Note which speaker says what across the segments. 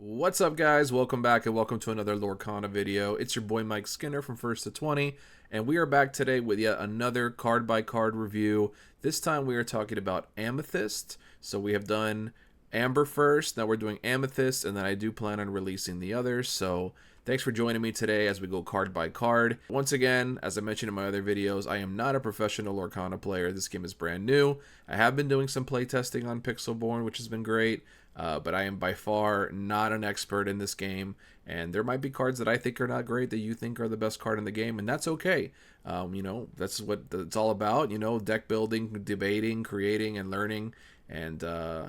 Speaker 1: What's up, guys? Welcome back and welcome to another Lorcana video. It's your boy Mike Skinner from First to 20, and we are back today with yet another card by card review. This time we are talking about Amethyst. So we have done Amber first, now we're doing Amethyst, and then I do plan on releasing the others. So thanks for joining me today as we go card by card. Once again, as I mentioned in my other videos, I am not a professional Lorcana player. This game is brand new. I have been doing some playtesting on Pixelborn, which has been great. But I am by far not an expert in this game, and there might be cards that I think are not great that you think are the best card in the game, and that's okay. That's what it's all about, deck building, debating, creating, and learning. And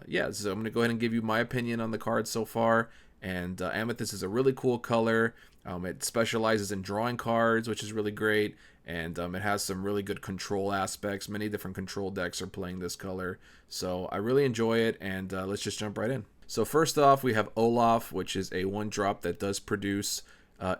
Speaker 1: yeah, so I'm going to go ahead and give you my opinion on the cards so far. And Amethyst is a really cool color. It specializes in drawing cards, which is really great. And it has some really good control aspects. Many different control decks are playing this color. So I really enjoy it, and let's just jump right in. So first off, we have Olaf, which is a 1-drop that does produce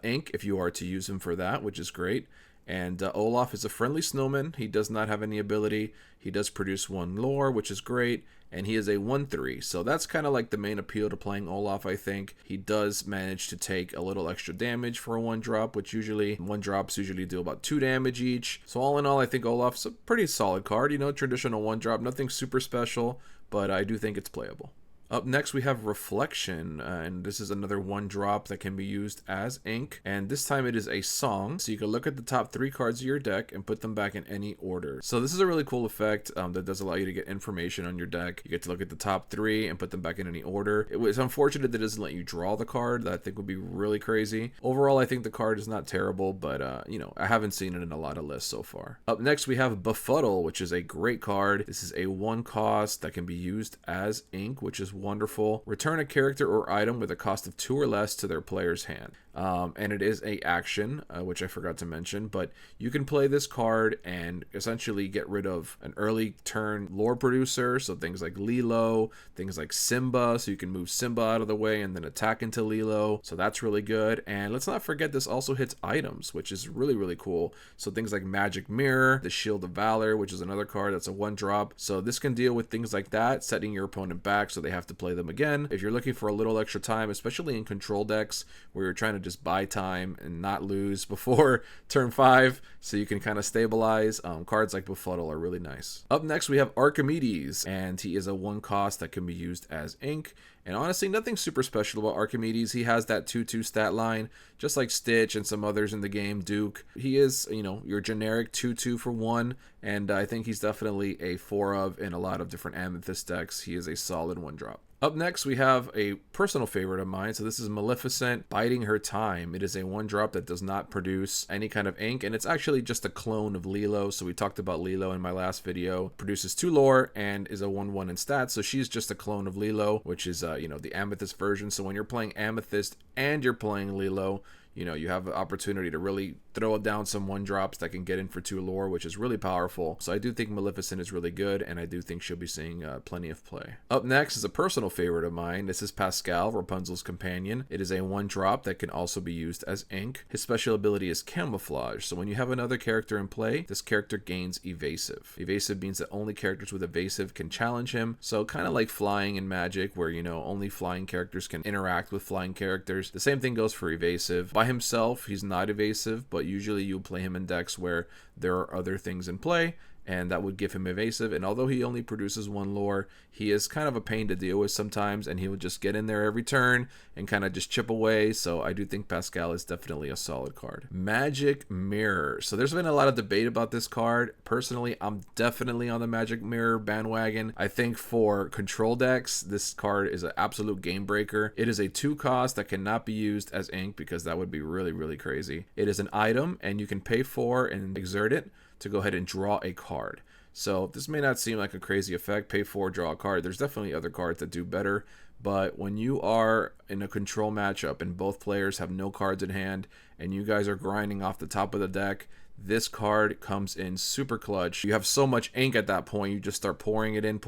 Speaker 1: ink if you are to use him for that, which is great. And Olaf is a friendly snowman. He does not have any ability. He does produce 1 lore, which is great. And he is a 1/3. So that's kind of like the main appeal to playing Olaf, I think. He does manage to take a little extra damage for a 1-drop, which usually 1-drops usually do about 2 damage each. So all in all, I think Olaf's a pretty solid card. Traditional 1-drop, nothing super special, but I do think it's playable. Up next, we have Reflection, and this is another 1-drop that can be used as ink, and this time it is a song, so you can look at the top 3 cards of your deck and put them back in any order. So this is a really cool effect that does allow you to get information on your deck. You get to look at the top 3 and put them back in any order. It was unfortunate that it doesn't let you draw the card. That I think would be really crazy. Overall, I think the card is not terrible, but I haven't seen it in a lot of lists so far. Up next, we have Befuddle, which is a great card. This is a 1 cost that can be used as ink, which is wonderful. Return a character or item with a cost of 2 or less to their player's hand. And it is a action, which I forgot to mention, but you can play this card and essentially get rid of an early turn lore producer, so things like Lilo, things like Simba, so you can move Simba out of the way and then attack into Lilo, so that's really good. And let's not forget this also hits items, which is really, really cool. So things like Magic Mirror, the Shield of Valor, which is another card that's a 1-drop, so this can deal with things like that, setting your opponent back so they have to play them again. If you're looking for a little extra time, especially in control decks where you're trying to just buy time and not lose before turn 5 so you can kind of stabilize, cards like Befuddle are really nice. Up next, we have Archimedes, and he is a 1 cost that can be used as ink. And honestly, nothing super special about Archimedes. He has that 2/2 stat line, just like Stitch and some others in the game, Duke. He is, your generic 2/2 for 1, and I think he's definitely a 4 of in a lot of different Amethyst decks. He is a solid 1-drop. Up next, we have a personal favorite of mine. So this is Maleficent, Biding Her Time. It is a 1-drop that does not produce any kind of ink, and it's actually just a clone of Lilo. So we talked about Lilo in my last video. Produces 2 lore and is a 1/1 in stats. So she's just a clone of Lilo, which is, the Amethyst version. So when you're playing Amethyst and you're playing Lilo, you have the opportunity to really throw down some 1-drops that can get in for 2 lore, which is really powerful. So I do think Maleficent is really good, and I do think she'll be seeing plenty of play. Up next is a personal favorite of mine. This is Pascal, Rapunzel's companion. It is a 1-drop that can also be used as ink. His special ability is Camouflage. So when you have another character in play, this character gains Evasive. Evasive means that only characters with Evasive can challenge him. So kind of like flying in Magic, where, only flying characters can interact with flying characters. The same thing goes for Evasive. By himself, he's not evasive, but usually you'll play him in decks where there are other things in play, and that would give him evasive. And although he only produces 1 lore, he is kind of a pain to deal with sometimes, and he will just get in there every turn and kind of just chip away. So I do think Pascal is definitely a solid card. Magic Mirror. So there's been a lot of debate about this card. Personally, I'm definitely on the Magic Mirror bandwagon. I think for control decks, this card is an absolute game breaker. It is a 2 cost that cannot be used as ink because that would be really, really crazy. It is an item, and you can pay for and exert it to go ahead and draw a card. So this may not seem like a crazy effect, pay 4, draw a card. There's definitely other cards that do better, but when you are in a control matchup and both players have no cards in hand and you guys are grinding off the top of the deck, this card comes in super clutch. You have so much ink at that point, you just start pouring it in,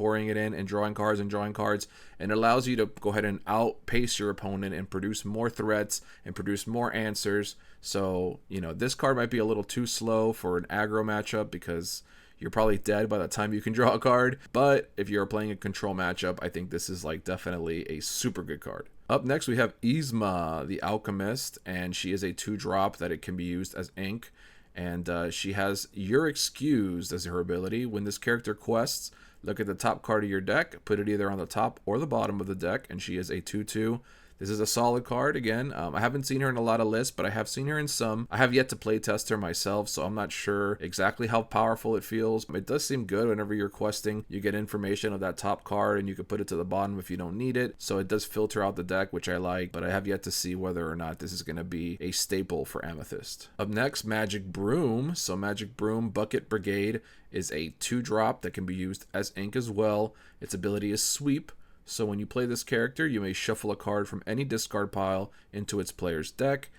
Speaker 1: and drawing cards, and it allows you to go ahead and outpace your opponent and produce more threats and produce more answers. So, this card might be a little too slow for an aggro matchup because, you're probably dead by the time you can draw a card. But if you're playing a control matchup, I think this is like definitely a super good card. Up next, we have Yzma, the Alchemist, and she is a 2-drop that it can be used as ink. And she has You're Excused as her ability. When this character quests, look at the top card of your deck, put it either on the top or the bottom of the deck, and she is a 2/2. This is a solid card. Again, I haven't seen her in a lot of lists, but I have seen her in some. I have yet to play test her myself, so I'm not sure exactly how powerful it feels. It does seem good whenever you're questing. You get information of that top card, and you can put it to the bottom if you don't need it. So it does filter out the deck, which I like, but I have yet to see whether or not this is going to be a staple for Amethyst. Up next, Magic Broom. So Magic Broom Bucket Brigade is a 2-drop that can be used as ink as well. Its ability is Sweep. So when you play this character, you may shuffle a card from any discard pile into its player's deck.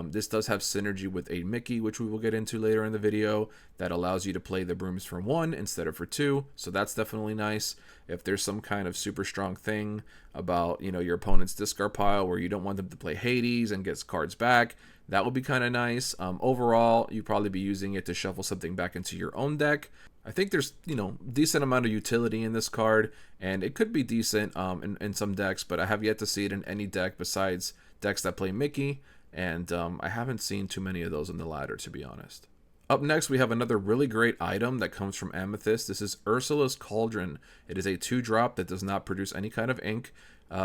Speaker 1: This does have synergy with a Mickey, which we will get into later in the video, that allows you to play the brooms for 1 instead of for 2. So that's definitely nice. If there's some kind of super strong thing about, your opponent's discard pile where you don't want them to play Hades and get cards back, that would be kind of nice. Overall, you'd probably be using it to shuffle something back into your own deck. I think there's, decent amount of utility in this card, and it could be decent in some decks, but I have yet to see it in any deck besides decks that play Mickey, and I haven't seen too many of those in the ladder, to be honest. Up next, we have another really great item that comes from Amethyst. This is Ursula'S Cauldron. It is a 2-drop that does not produce any kind of ink.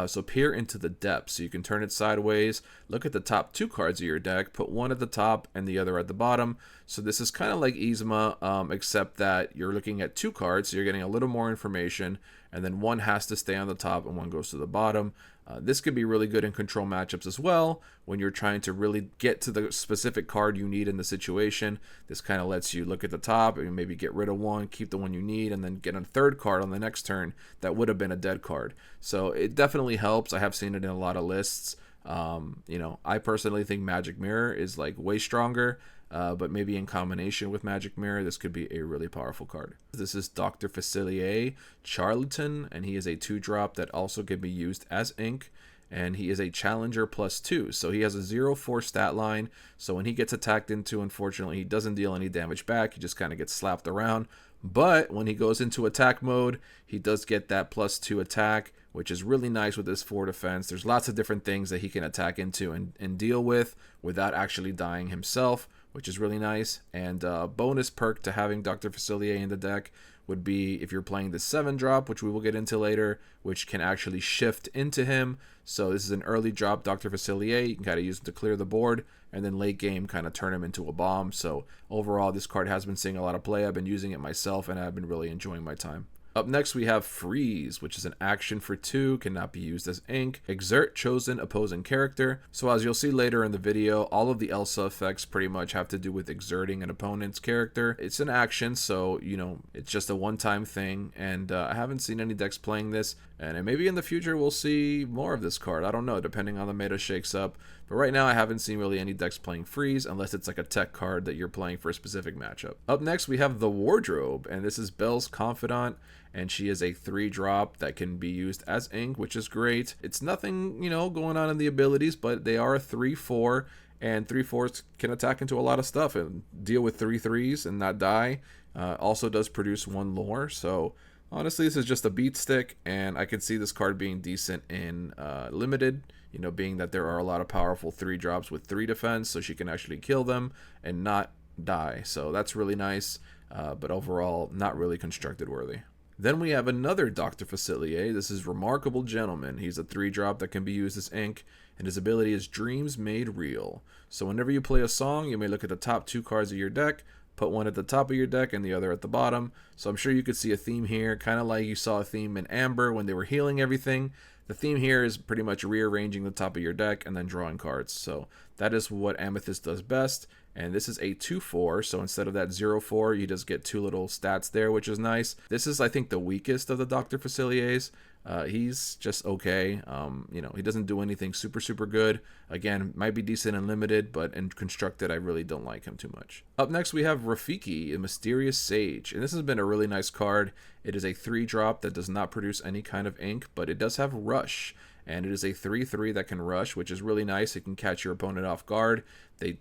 Speaker 1: So peer into the depths. So you can turn it sideways, look at the top 2 cards of your deck, put one at the top and the other at the bottom. So this is kind of like Yzma, except that you're looking at 2 cards, so you're getting a little more information, and then one has to stay on the top and one goes to the bottom. This could be really good in control matchups as well, when you're trying to really get to the specific card you need in the situation. This kind of lets you look at the top and maybe get rid of one, keep the one you need, and then get a 3rd card on the next turn that would have been a dead card. So it definitely helps. I have seen it in a lot of lists. I personally think Magic Mirror is like way stronger, but maybe in combination with Magic Mirror, this could be a really powerful card. This is Dr. Facilier Charlatan, and he is a 2-drop that also can be used as ink, and he is a Challenger +2. So he has a 0/4 stat line, so when he gets attacked into, unfortunately, he doesn't deal any damage back. He just kind of gets slapped around. But when he goes into attack mode, he does get that +2 attack, which is really nice with this 4 defense. There's lots of different things that he can attack into and deal with without actually dying himself, which is really nice. And bonus perk to having Dr. Facilier in the deck would be if you're playing the 7-drop, which we will get into later, which can actually shift into him. So this is an early drop Dr. Facilier. You can kind of use him to clear the board, and then late game kind of turn him into a bomb. So overall, this card has been seeing a lot of play. I've been using it myself, and I've been really enjoying my time. Up next, we have Freeze, which is an action for 2, cannot be used as ink. Exert chosen opposing character. So as you'll see later in the video, all of the Elsa effects pretty much have to do with exerting an opponent's character. It's an action, so, it's just a one-time thing, and I haven't seen any decks playing this, and maybe in the future we'll see more of this card. I don't know, depending on the meta shakes up. But right now, I haven't seen really any decks playing Freeze, unless it's like a tech card that you're playing for a specific matchup. Up next, we have the Wardrobe, and this is Belle's Confidant, and she is a 3-drop that can be used as ink, which is great. It's nothing, going on in the abilities, but they are a 3/4, and 3/4s can attack into a lot of stuff and deal with 3/3s and not die. Also does produce 1 lore, so honestly, this is just a beat stick, and I can see this card being decent in limited, being that there are a lot of powerful 3-drops with 3 defense, so she can actually kill them and not die. So that's really nice, but overall, not really constructed worthy. Then we have another Dr. Facilier. This is Remarkable Gentleman. He's a 3-drop that can be used as ink, and his ability is Dreams Made Real. So whenever you play a song, you may look at the top 2 cards of your deck, put one at the top of your deck and the other at the bottom. So I'm sure you could see a theme here, kind of like you saw a theme in Amber when they were healing everything. The theme here is pretty much rearranging the top of your deck and then drawing cards. So that is what Amethyst does best. And this is a 2/4, so instead of that 0/4, you just get 2 little stats there, which is nice. This is, I think, the weakest of the Dr. Faciliers. He's just okay. He doesn't do anything super good. Again, might be decent and limited, but in constructed, I really don't like him too much. Up next, we have Rafiki, a Mysterious Sage, and this has been a really nice card. It is a 3-drop that does not produce any kind of ink, but it does have Rush. And it is a 3/3 that can rush, which is really nice. It can catch your opponent off guard. They,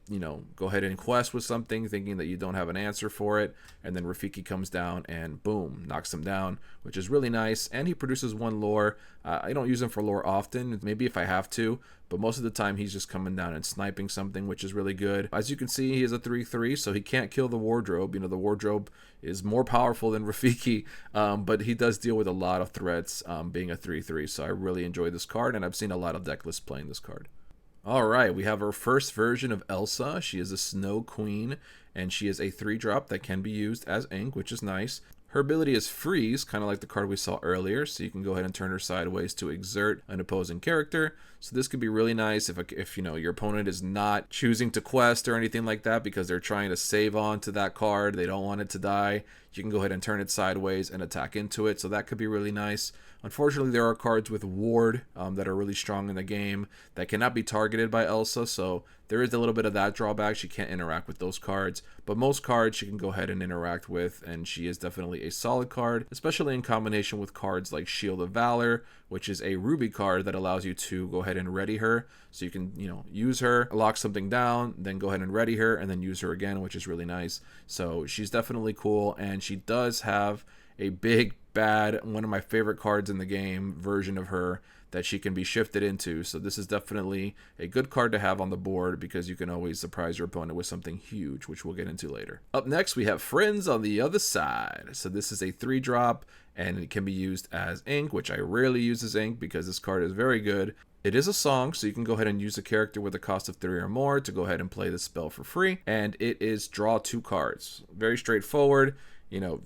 Speaker 1: go ahead and quest with something thinking that you don't have an answer for it, and then Rafiki comes down and boom, knocks them down, which is really nice. And he produces one lore. I don't use him for lore often, maybe if I have to, but most of the time he's just coming down and sniping something, which is really good. As you can see, he is a 3/3, so he can't kill the wardrobe. The wardrobe is more powerful than Rafiki, but he does deal with a lot of threats, being a 3/3, so I really enjoy this card, and I've seen a lot of deck lists playing this card. Alright, we have our first version of Elsa. She is a Snow Queen, and she is a 3-drop that can be used as ink, which is nice. Her ability is Freeze, kind of like the card we saw earlier, so you can go ahead and turn her sideways to exert an opposing character. So this could be really nice if your opponent is not choosing to quest or anything like that because they're trying to save on to that card, they don't want it to die. You can go ahead and turn it sideways and attack into it, so that could be really nice. Unfortunately, there are cards with Ward that are really strong in the game that cannot be targeted by Elsa, so there is a little bit of that drawback. She can't interact with those cards, but most cards she can go ahead and interact with, and she is definitely a solid card, especially in combination with cards like Shield of Valor, which is a Ruby card that allows you to go ahead and ready her, so you can use her, lock something down, then go ahead and ready her, and then use her again, which is really nice. So she's definitely cool, and she does have a big bad, one of my favorite cards in the game, version of her that she can be shifted into. So this is definitely a good card to have on the board because you can always surprise your opponent with something huge, which we'll get into later. Up next, we have Friends on the Other Side. So this is a 3-drop, and it can be used as ink, which I rarely use as ink because this card is very good. It is a song, so you can go ahead and use a character with a cost of 3 or more to go ahead and play this spell for free. And it is draw 2 cards. Very straightforward.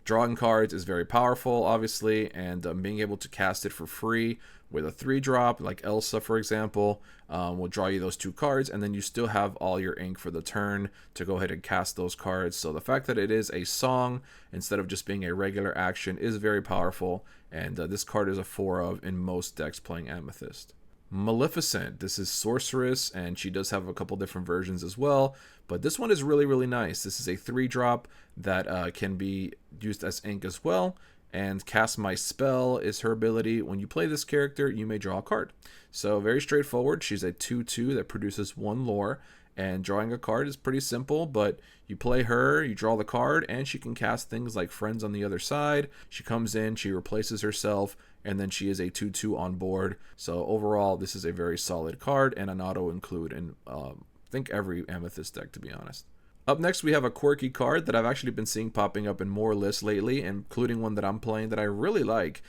Speaker 1: Drawing cards is very powerful, obviously, and being able to cast it for free with a 3-drop, like Elsa, for example, will draw you those 2 cards, and then you still have all your ink for the turn to go ahead and cast those cards. So the fact that it is a song instead of just being a regular action is very powerful, and this card is a 4 of in most decks playing Amethyst. Maleficent. This is Sorceress, and she does have a couple different versions as well, but this one is really, really nice. This is a 3-drop that can be used as ink as well, and Cast My Spell is her ability. When you play this character, you may draw a card. So very straightforward. She's a 2/2 that produces 1 lore, and drawing a card is pretty simple, but you play her, you draw the card, and she can cast things like Friends on the Other Side. She comes in, she replaces herself, and then she is a 2/2 on board. So overall, this is a very solid card and an auto include in I think every Amethyst deck, to be honest. Up next, we have a quirky card that I've actually been seeing popping up in more lists lately, including one that I'm playing that I really like.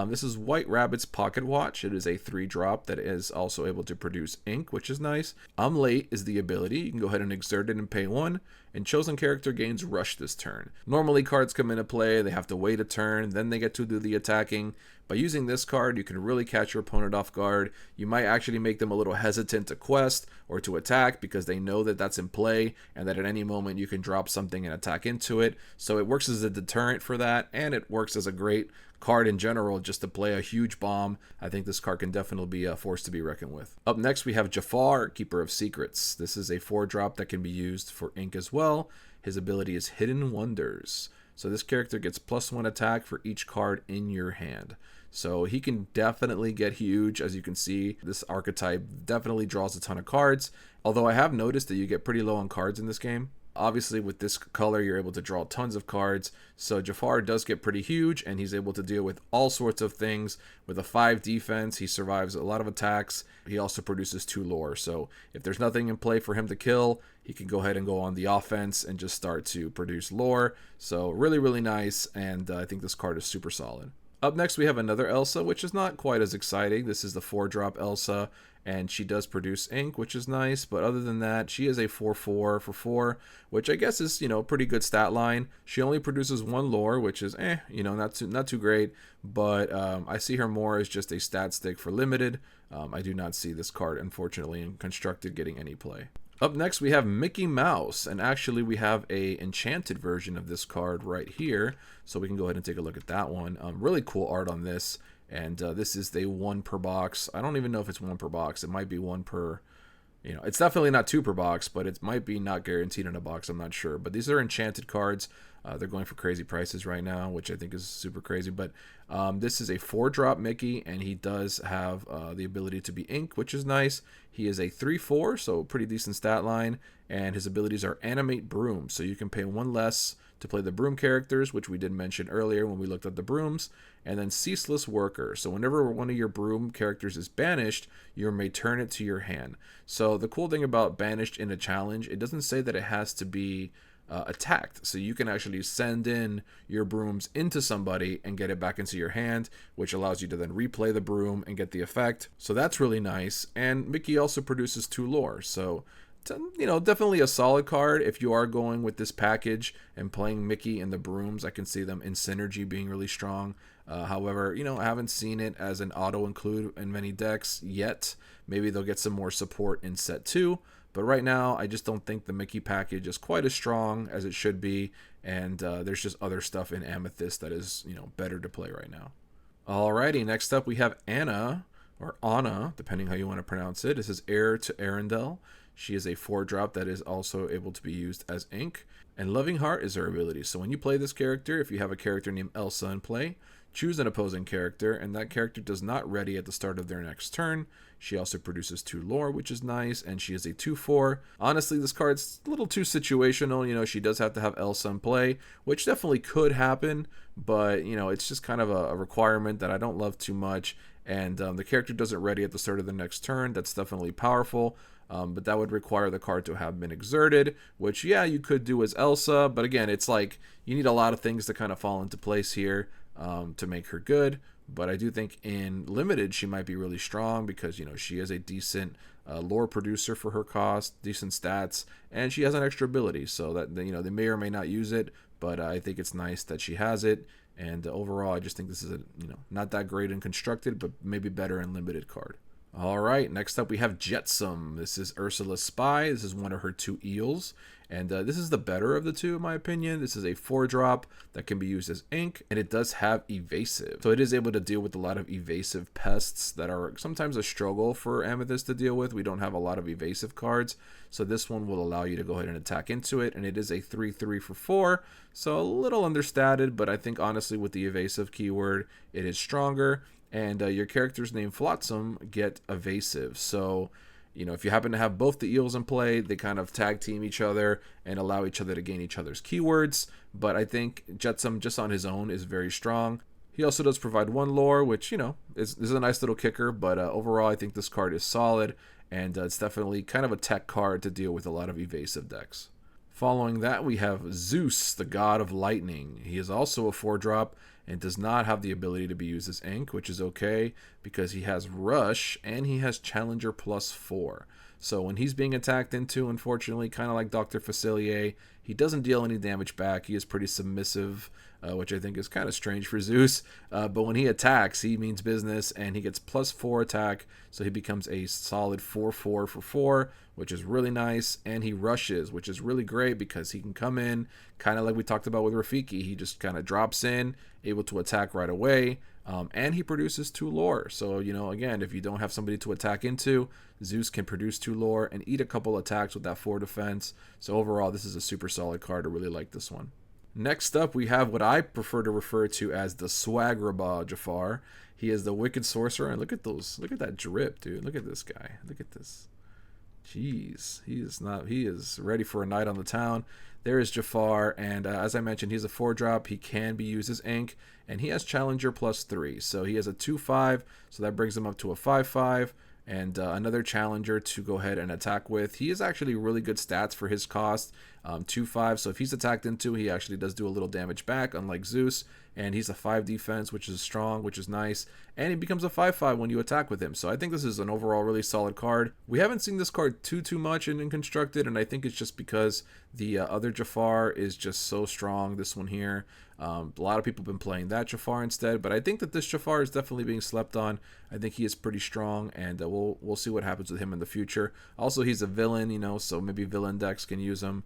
Speaker 1: This is White Rabbit's Pocket Watch. It is a 3-drop that is also able to produce ink, which is nice. I'm Late is the ability. You can go ahead and exert it and pay 1, and chosen character gains Rush this turn. Normally, cards come into play, they have to wait a turn, then they get to do the attacking. By using this card, you can really catch your opponent off guard. You might actually make them a little hesitant to quest or to attack because they know that that's in play and that at any moment you can drop something and attack into it. So it works as a deterrent for that, and it works as a great card in general just to play a huge bomb. I think this card can definitely be a force to be reckoned with. Up next, we have Jafar, Keeper of Secrets. This is a 4-drop that can be used for ink as well. His ability is Hidden Wonders. So this character gets +1 attack for each card in your hand. So he can definitely get huge. As you can see, this archetype definitely draws a ton of cards. Although I have noticed that you get pretty low on cards in this game. Obviously, with this color, you're able to draw tons of cards. So Jafar does get pretty huge, and he's able to deal with all sorts of things. With a 5 defense, he survives a lot of attacks. He also produces 2 lore. So if there's nothing in play for him to kill, he can go ahead and go on the offense and just start to produce lore. So really, really nice, and I think this card is super solid. Up next, we have another Elsa, which is not quite as exciting. This is the 4-drop Elsa, and she does produce ink, which is nice. But other than that, she is a 4/4 for 4, which I guess is, pretty good stat line. She only produces 1 lore, which is, not too great. But I see her more as just a stat stick for limited. I do not see this card, unfortunately, in Constructed getting any play. Up next, we have Mickey Mouse, and actually we have a enchanted version of this card right here, so we can go ahead and take a look at that one. Really cool art on this, and this is the 1 per box. I don't even know if it's 1 per box. It might be 1 per, It's definitely not 2 per box, but it might be not guaranteed in a box. I'm not sure. But these are enchanted cards. They're going for crazy prices right now, which I think is super crazy. But this is a 4-drop Mickey, and he does have the ability to be ink, which is nice. He is a 3/4, so pretty decent stat line. And his abilities are Animate Broom, so you can pay 1 less to play the broom characters, which we did mention earlier when we looked at the brooms, and then Ceaseless Worker. So whenever one of your broom characters is banished, you may turn it to your hand. So the cool thing about banished in a challenge, it doesn't say that it has to be attacked. So you can actually send in your brooms into somebody and get it back into your hand, which allows you to then replay the broom and get the effect. So that's really nice. And Mickey also produces 2 lore. So definitely a solid card if you are going with this package and playing Mickey and the brooms. I can see them in synergy being really strong. However, I haven't seen it as an auto include in many decks yet. Maybe they'll get some more support in set 2. But right now, I just don't think the Mickey package is quite as strong as it should be. And there's just other stuff in Amethyst that is, better to play right now. Alrighty, next up we have Anna, or Anna, depending how you want to pronounce it. This is Heir to Arendelle. She is a 4-drop that is also able to be used as ink. And Loving Heart is her ability. So when you play this character, if you have a character named Elsa in play, choose an opposing character, and that character does not ready at the start of their next turn. She also produces 2 lore, which is nice, and she is a 2/4. Honestly, this card's a little too situational. She does have to have Elsa in play, which definitely could happen, but, it's just kind of a requirement that I don't love too much. And the character doesn't ready at the start of the next turn. That's definitely powerful. But that would require the card to have been exerted, which, yeah, you could do as Elsa. But again, it's like you need a lot of things to kind of fall into place here to make her good. But I do think in Limited, she might be really strong because, she is a decent lore producer for her cost, decent stats, and she has an extra ability. So that, they may or may not use it, but I think it's nice that she has it. And overall, I just think this is a, not that great in constructed, but maybe better in Limited card. All right, next up we have Jetsam. This is Ursula's Spy. This is one of her 2 eels. And this is the better of the 2, in my opinion. This is a 4-drop that can be used as ink, and it does have evasive. So it is able to deal with a lot of evasive pests that are sometimes a struggle for Amethyst to deal with. We don't have a lot of evasive cards. So this one will allow you to go ahead and attack into it. And it is a 3/3 for 4. So a little understated, but I think honestly with the evasive keyword, it is stronger. And your characters named Flotsam get evasive. So, if you happen to have both the eels in play, they kind of tag team each other and allow each other to gain each other's keywords. But I think Jetsam just on his own is very strong. He also does provide 1 lore, which, is a nice little kicker. But overall, I think this card is solid. And it's definitely kind of a tech card to deal with a lot of evasive decks. Following that, we have Zeus, the god of lightning. He is also a 4-drop and does not have the ability to be used as ink, which is okay because he has Rush and he has Challenger +4. So when he's being attacked into, unfortunately, kind of like Dr. Facilier, he doesn't deal any damage back. He is pretty submissive, which I think is kind of strange for Zeus. But when he attacks, he means business, and he gets +4 attack, so he becomes a solid 4/4 for 4, which is really nice. And he rushes, which is really great because he can come in, kind of like we talked about with Rafiki. He just kind of drops in, able to attack right away. And he produces 2 lore. So, again, if you don't have somebody to attack into, Zeus can produce 2 lore and eat a couple attacks with that 4 defense. So overall, this is a super solid card. I really like this one. Next up, we have what I prefer to refer to as the Swagrabah Jafar. He is the Wicked Sorcerer. And look at that drip, dude. Look at this guy. Look at this. Jeez, he is ready for a night on the town. There is Jafar, and as I mentioned, he's a 4-drop. He can be used as ink, and he has Challenger +3. So he has a 2/5, so that brings him up to a 5/5, and another Challenger to go ahead and attack with. He is actually really good stats for his cost, 2/5. So if he's attacked into, he actually does do a little damage back, unlike Zeus. And he's a 5 defense, which is strong, which is nice. And he becomes a 5/5 when you attack with him. So I think this is an overall really solid card. We haven't seen this card too much in Constructed, and I think it's just because the other Jafar is just so strong. This one here, a lot of people have been playing that Jafar instead, but I think that this Jafar is definitely being slept on. I think he is pretty strong, and we'll see what happens with him in the future. Also, he's a villain, so maybe villain decks can use him.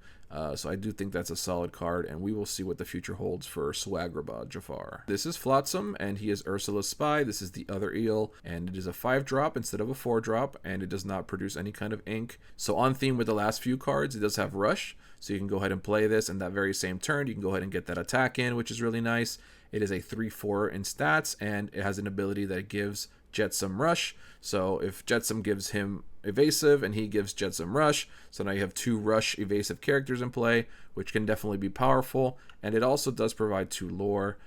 Speaker 1: So I do think that's a solid card, and we will see what the future holds for Swagrabah Jafar. Jafar. This is Flotsam, and he is Ursula's spy. This is the other eel, and it is a 5-drop instead of a 4-drop, and it does not produce any kind of ink. So on theme with the last few cards, it does have Rush, so you can go ahead and play this, and that very same turn, you can go ahead and get that attack in, which is really nice. It is a 3-4 in stats, and it has an ability that gives Jetsam Rush. So if Jetsam gives him evasive and he gives Jetsam Rush, so now you have 2 Rush evasive characters in play, which can definitely be powerful. And it also does provide 2 lore.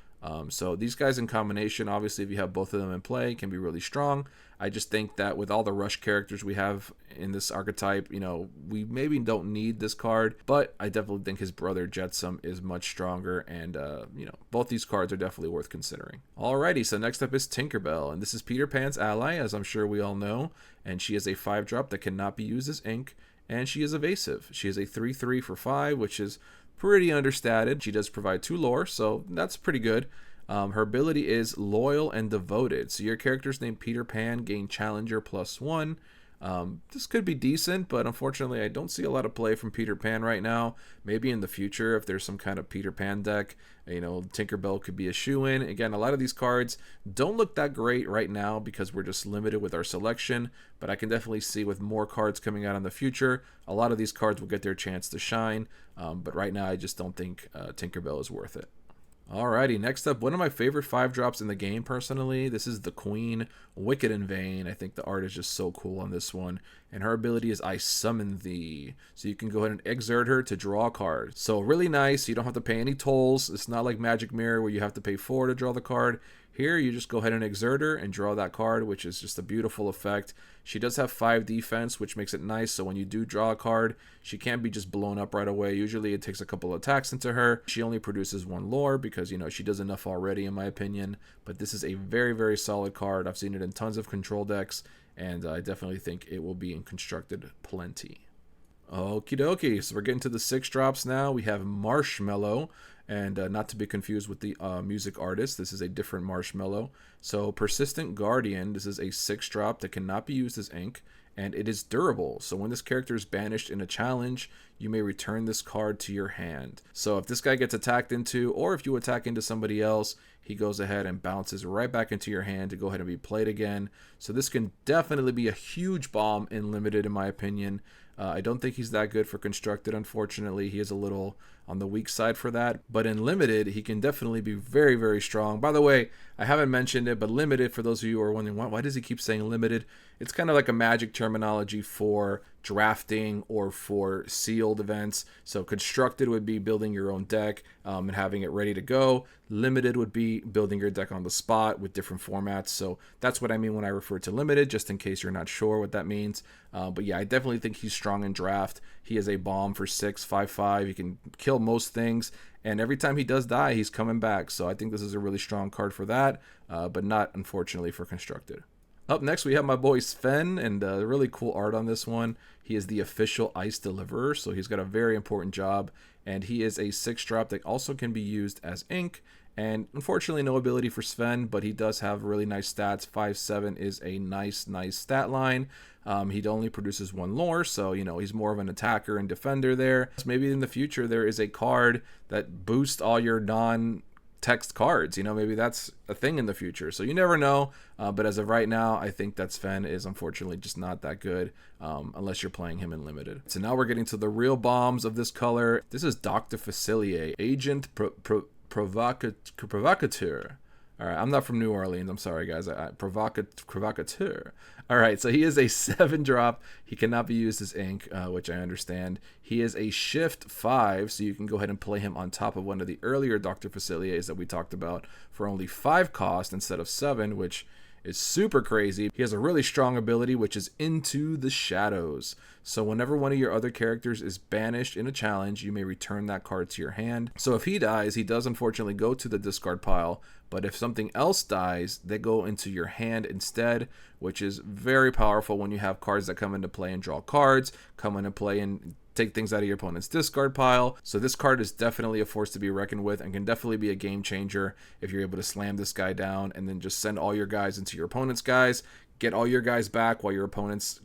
Speaker 1: So these guys in combination, obviously if you have both of them in play, can be really strong. I just think that with all the Rush characters we have in this archetype, you know, we maybe don't need this card, but I definitely think his brother Jetsam is much stronger, and you know, both these cards are definitely worth considering. Alrighty, so next up is Tinkerbell, and this is Peter Pan's ally, as I'm sure we all know, and she is a 5-drop that cannot be used as ink, and she is evasive. She is a 3/3 for 5, which is pretty understated. She does provide 2 lore, so that's pretty good. Her ability is Loyal and Devoted. So your character's named Peter Pan, gain Challenger +1. This could be decent, but unfortunately I don't see a lot of play from Peter Pan right now. Maybe in the future, if there's some kind of Peter Pan deck, you know, Tinkerbell could be a shoo-in. Again, a lot of these cards don't look that great right now because we're just limited with our selection, but I can definitely see with more cards coming out in the future, a lot of these cards will get their chance to shine. But right now I just don't think Tinkerbell is worth it. Alrighty, next up, one of my favorite 5-drops in the game personally. This is the Queen, Wicked in Vain. I think the art is just so cool on this one. And her ability is I Summon Thee. So you can go ahead and exert her to draw a card. So really nice, you don't have to pay any tolls. It's not like Magic Mirror where you have to pay 4 to draw the card. Here, you just go ahead and exert her and draw that card, which is just a beautiful effect. She does have 5 defense, which makes it nice, so when you do draw a card, she can't be just blown up right away. Usually it takes a couple attacks into her. She only produces 1 lore because, you know, she does enough already in my opinion. But this is a very, very solid card. I've seen it in tons of control decks, and I definitely think it will be in constructed plenty. Okie dokie, so we're getting to the 6-drops now. We have Marshmallow, and not to be confused with the music artist, this is a different Marshmallow. So Persistent Guardian, this is a 6-drop that cannot be used as ink, and it is durable. So when this character is banished in a challenge, you may return this card to your hand. So if this guy gets attacked into, or if you attack into somebody else, he goes ahead and bounces right back into your hand to go ahead and be played again. So this can definitely be a huge bomb in Limited in my opinion. I don't think he's that good for Constructed, unfortunately. He is a little on the weak side for that. But in Limited, he can definitely be very, very strong. By the way, I haven't mentioned it, but Limited, for those of you who are wondering, why does he keep saying Limited? It's kind of like a Magic terminology for drafting or for sealed events. So Constructed would be building your own deck and having it ready to go. Limited would be building your deck on the spot with different formats. So that's what I mean when I refer to Limited, just in case you're not sure what that means. But yeah, I definitely think he's strong in draft. He is a bomb for 6, 5/5. He can kill most things. And every time he does die, he's coming back. So I think this is a really strong card for that, but not, unfortunately, for Constructed. Up next, we have my boy Sven, and really cool art on this one. He is the official Ice Deliverer, so he's got a very important job. And he is a 6-drop that also can be used as ink. And unfortunately, no ability for Sven, but he does have really nice stats. 5/7 is a nice stat line. He only produces 1 lore, so, you know, he's more of an attacker and defender there. Maybe in the future, there is a card that boosts all your non-text cards. You know, maybe that's a thing in the future. So you never know. But as of right now, I think that Sven is unfortunately just not that good unless you're playing him in Limited. So now we're getting to the real bombs of this color. This is Dr. Facilier, Agent Provocateur. All right, I'm not from New Orleans. I'm sorry, guys. Provocateur. All right, so he is a 7-drop. He cannot be used as ink, which I understand. He is a shift 5, so you can go ahead and play him on top of one of the earlier Dr. Faciliers that we talked about for only 5 cost instead of 7, which is super crazy. He has a really strong ability, which is Into the Shadows. So whenever one of your other characters is banished in a challenge, you may return that card to your hand. So if he dies, he does unfortunately go to the discard pile, but if something else dies, they go into your hand instead, which is very powerful when you have cards that come into play and draw cards, come into play and take things out of your opponent's discard pile. So this card is definitely a force to be reckoned with and can definitely be a game changer if you're able to slam this guy down and then just send all your guys into your opponent's guys, get all your guys back while your opponent's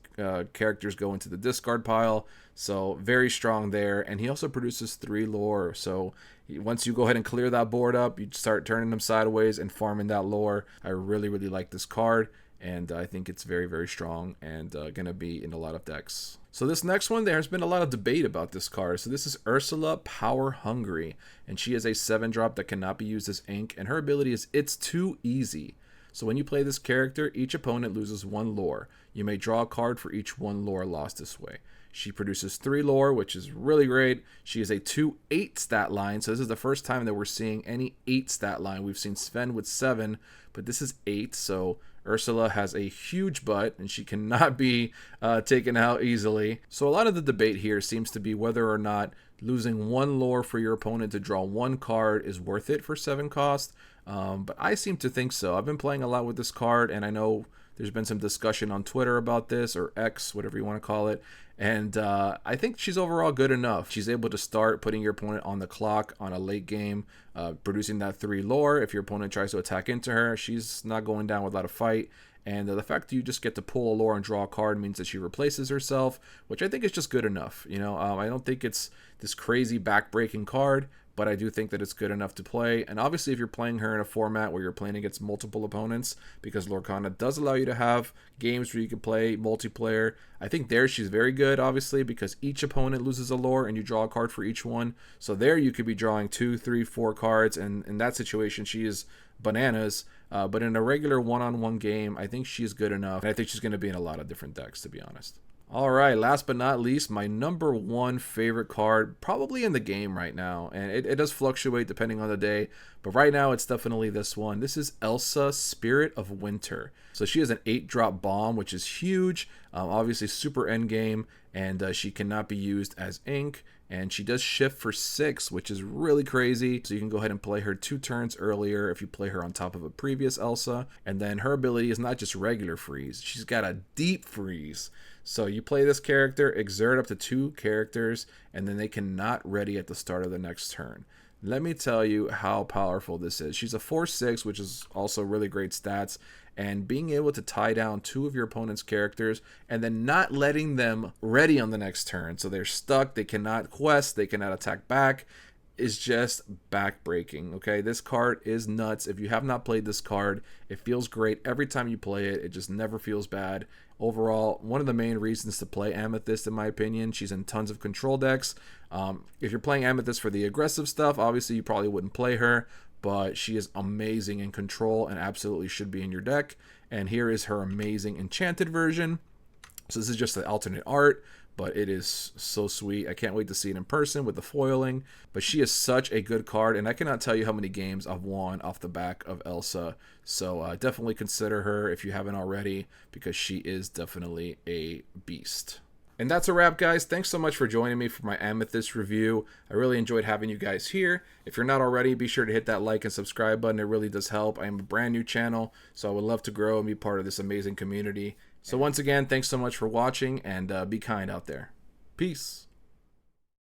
Speaker 1: characters go into the discard pile. So very strong there. And he also produces 3 lore. So once you go ahead and clear that board up, you start turning them sideways and farming that lore. I really, really like this card. And I think it's very, very strong and going to be in a lot of decks. So this next one, there's been a lot of debate about this card. So this is Ursula Power Hungry. And she is a 7-drop that cannot be used as ink. And her ability is It's Too Easy. So when you play this character, each opponent loses 1 lore. You may draw a card for each 1 lore lost this way. She produces 3 lore, which is really great. She is a 2-8 stat line. So this is the first time that we're seeing any 8 stat line. We've seen Sven with 7, but this is 8. So Ursula has a huge butt, and she cannot be taken out easily. So a lot of the debate here seems to be whether or not losing 1 lore for your opponent to draw 1 card is worth it for 7 cost. But I seem to think so. I've been playing a lot with this card, and I know there's been some discussion on Twitter about this, or X, whatever you want to call it. And I think she's overall good enough. She's able to start putting your opponent on the clock on a late game, producing that 3 lore. If your opponent tries to attack into her, she's not going down without a fight. And the fact that you just get to pull a lore and draw a card means that she replaces herself, which I think is just good enough. You know, I don't think it's this crazy back-breaking card, but I do think that it's good enough to play. And obviously, if you're playing her in a format where you're playing against multiple opponents, because Lorcana does allow you to have games where you can play multiplayer, I think there she's very good, obviously, because each opponent loses a lore and you draw a card for each one. So there you could be drawing 2, 3, 4 cards, and in that situation, she is bananas. But in a regular one-on-one game, I think she's good enough. And I think she's going to be in a lot of different decks, to be honest. All right, last but not least, my number 1 favorite card, probably in the game right now. And it does fluctuate depending on the day, but right now it's definitely this one. This is Elsa, Spirit of Winter. So she has an 8-drop bomb, which is huge, obviously super endgame, and she cannot be used as ink. And she does shift for 6, which is really crazy. So you can go ahead and play her 2 turns earlier if you play her on top of a previous Elsa. And then her ability is not just regular freeze. She's got a deep freeze. So you play this character, exert up to 2 characters, and then they cannot ready at the start of the next turn. Let me tell you how powerful this is. She's a 4/6, which is also really great stats. And being able to tie down 2 of your opponent's characters and then not letting them ready on the next turn. So they're stuck, they cannot quest, they cannot attack back, is just back-breaking, okay? This card is nuts. If you have not played this card, it feels great every time you play it. It just never feels bad. Overall, one of the main reasons to play Amethyst, in my opinion, she's in tons of control decks. If you're playing Amethyst for the aggressive stuff, obviously you probably wouldn't play her, but she is amazing in control and absolutely should be in your deck. And here is her amazing enchanted version. So this is just the alternate art, but it is so sweet. I can't wait to see it in person with the foiling. But she is such a good card, and I cannot tell you how many games I've won off the back of Elsa. So definitely consider her if you haven't already, because she is definitely a beast. And that's a wrap, guys. Thanks so much for joining me for my Amethyst review. I really enjoyed having you guys here. If you're not already, be sure to hit that like and subscribe button. It really does help. I am a brand new channel, so I would love to grow and be part of this amazing community. So once again, thanks so much for watching, and be kind out there. Peace.